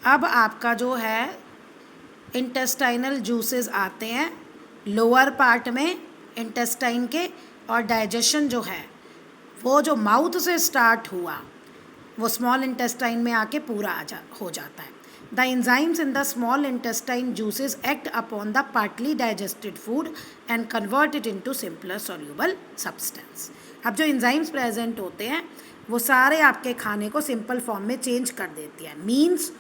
अब आपका जो है इंटेस्टाइनल जूसेस आते हैं लोअर पार्ट में इंटेस्टाइन के, और डाइजेशन जो है वो जो माउथ से स्टार्ट हुआ वो स्मॉल इंटेस्टाइन में आके पूरा हो जाता है. The enzymes in the small intestine juices act upon the partly digested food and convert it into simpler soluble substance. अब जो एंजाइम्स प्रेजेंट होते हैं वो सारे आपके खाने को सिंपल फॉर्म में चेंज कर देती है. मीन्स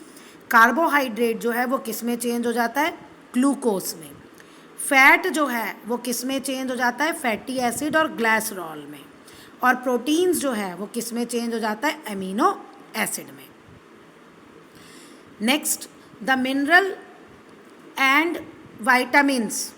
कार्बोहाइड्रेट जो है वो किस में चेंज हो जाता है? ग्लूकोज में. फैट जो है वो किस में चेंज हो जाता है? फैटी एसिड और ग्लाइसरॉल में. और प्रोटीन्स जो है वो किस में चेंज हो जाता है? एमिनो एसिड में. Next, the mineral and vitamins.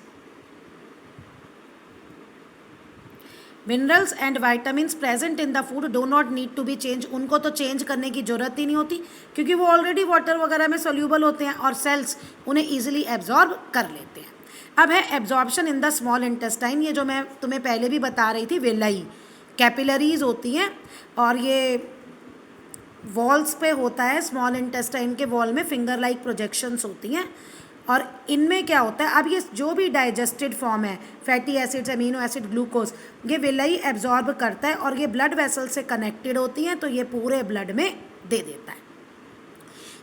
Minerals and vitamins present in the food do not need to be change. उनको तो चेंज करने की ज़रूरत ही नहीं होती क्योंकि वो ऑलरेडी वाटर वगैरह में सोल्यूबल होते हैं और सेल्स उन्हें ईजिली एब्जॉर्ब कर लेते हैं. अब है absorption in the small intestine. ये जो मैं तुम्हें पहले भी बता रही थी, विलाई कैपिलरीज होती हैं और ये वॉल्स पे होता है. स्मॉल इंटेस्टाइन के वॉल में फिंगर लाइक प्रोजेक्शंस होती हैं और इनमें क्या होता है, अब ये जो भी डाइजेस्टेड फॉर्म है fatty acids, amino acid, glucose, ये विलाई एब्जॉर्ब करता है और ये ब्लड वेसल से कनेक्टेड होती हैं तो ये पूरे ब्लड में दे देता है.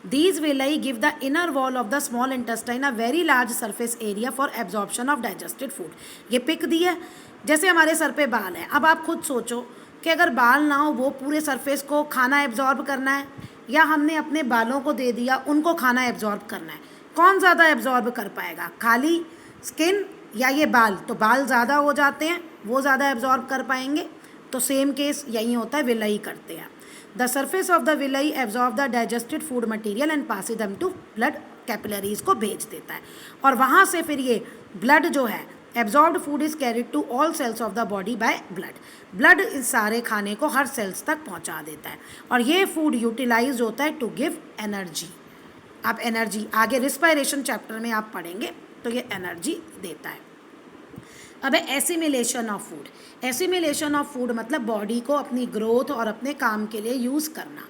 These villi give the inner wall of the small intestine a very large surface area for absorption of digested food. ये पिक दी है. जैसे हमारे सर पे बाल है, अब आप खुद सोचो कि अगर बाल ना हो वो पूरे सरफेस को खाना एब्जॉर्ब करना है या हमने अपने बालों को दे दिया उनको खाना एब्जॉर्ब करना है, कौन ज़्यादा एब्जॉर्ब कर पाएगा? खाली स्किन या ये बाल? तो बाल ज़्यादा हो जाते हैं, वो ज़्यादा एब्जॉर्ब कर पाएंगे. तो सेम केस यही होता है, विलाई करते हैं. The surface of the villi absorb the digested food material and passes them to blood capillaries को भेज देता है और वहाँ से फिर ये blood जो है absorbed food is carried to all cells of the body by blood. blood इस सारे खाने को हर सेल्स तक पहुँचा देता है और ये फूड यूटिलाइज होता है टू गिव एनर्जी. आप एनर्जी आगे रिस्पायरेशन चैप्टर में आप पढ़ेंगे तो ये एनर्जी देता है. अब है assimilation of food. Assimilation of food मतलब बॉडी को अपनी ग्रोथ और अपने काम के लिए यूज़ करना.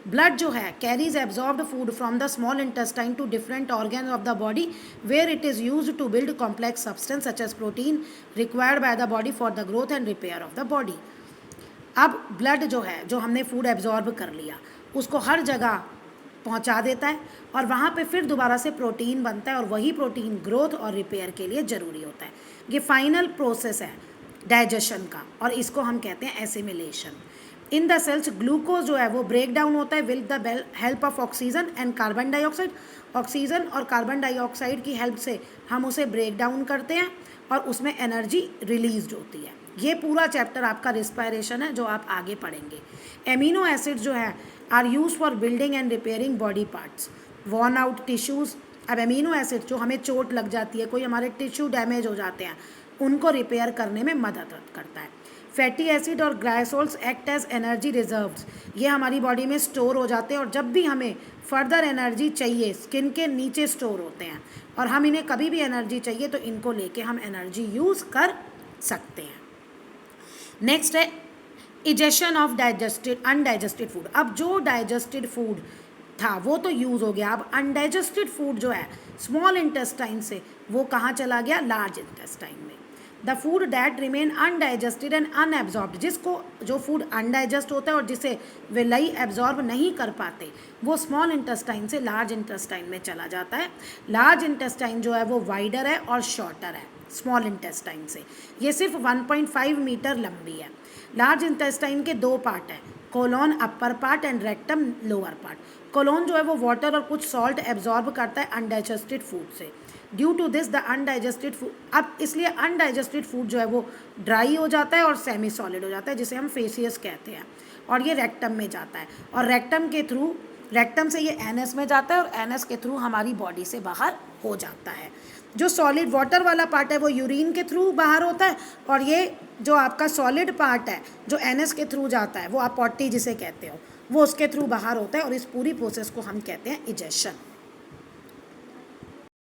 ब्लड जो है carries absorbed food from the small intestine to different organs of the body where it is used to build complex substance such as protein required by the body for the growth and repair of the body. अब blood जो है, जो हमने food absorb कर लिया, उसको हर जगह पहुंचा देता है और वहाँ पे फिर दोबारा से प्रोटीन बनता है और वही प्रोटीन ग्रोथ और रिपेयर के लिए ज़रूरी होता है. ये फाइनल प्रोसेस है डाइजेशन का और इसको हम कहते हैं assimilation. In the cells glucose जो है वो ब्रेक डाउन होता है with the help of oxygen and carbon dioxide. Oxygen और कार्बन डाइऑक्साइड की हेल्प से हम उसे ब्रेक डाउन करते हैं और उसमें एनर्जी रिलीज होती है. ये पूरा चैप्टर आपका रिस्पायरेशन है जो आप आगे पढ़ेंगे. एमिनो एसिड जो है are use for building and repairing body parts, worn out tissues. अब एमिनो एसिड जो हमें चोट लग जाती है, कोई हमारे टिश्यू डैमेज हो जाते हैं, उनको रिपेयर करने में मदद करता है. फैटी एसिड और ग्लाइसोल्स एक्ट एज एनर्जी रिजर्व्स. ये हमारी बॉडी में स्टोर हो जाते हैं और जब भी हमें फर्दर एनर्जी चाहिए स्किन के नीचे स्टोर होते हैं और हम इन्हें कभी भी एनर्जी चाहिए तो इनको लेके हम एनर्जी यूज़ कर सकते हैं. नेक्स्ट है egestion of digested undigested food. अब जो डाइजेस्टेड फूड था वो तो यूज़ हो गया, अब अनडाइजेस्टेड फूड जो है स्मॉल इंटेस्टाइन से वो कहाँ चला गया? लार्ज इंटेस्टाइन में. The food that remain undigested and unabsorbed, जिसको जो फूड अनडाइजेस्ट होता है और जिसे विलाई एब्जॉर्ब नहीं कर पाते वो स्मॉल इंटेस्टाइन से लार्ज इंटेस्टाइन में चला जाता है. लार्ज इंटेस्टाइन जो है वो वाइडर है और शॉर्टर है स्मॉल इंटेस्टाइन से. ये सिर्फ 1.5 मीटर लंबी है. लार्ज इंटेस्टाइन के दो पार्ट हैं, colon upper part and rectum lower part. Colon जो है वो वाटर और कुछ सॉल्ट एब्जॉर्ब करता है अनडाइजेस्टेड फूड से. Due to this the undigested food, अब इसलिए अनडाइजेस्टेड फूड जो है वो ड्राई हो जाता है और सेमी सॉलिड हो जाता है जिसे हम फेसियस कहते हैं और ये रेक्टम में जाता है और रेक्टम के थ्रू, रेक्टम से ये एनएस में जाता है और एनएस के थ्रू हमारी बॉडी से बाहर हो जाता है. जो सॉलिड वाटर वाला पार्ट है वो यूरिन के थ्रू बाहर होता है और ये जो आपका सॉलिड पार्ट है जो एनएस के थ्रू जाता है वो आप पॉटी जिसे कहते हो वो उसके थ्रू बाहर होता है और इस पूरी प्रोसेस को हम कहते हैं इजेशन.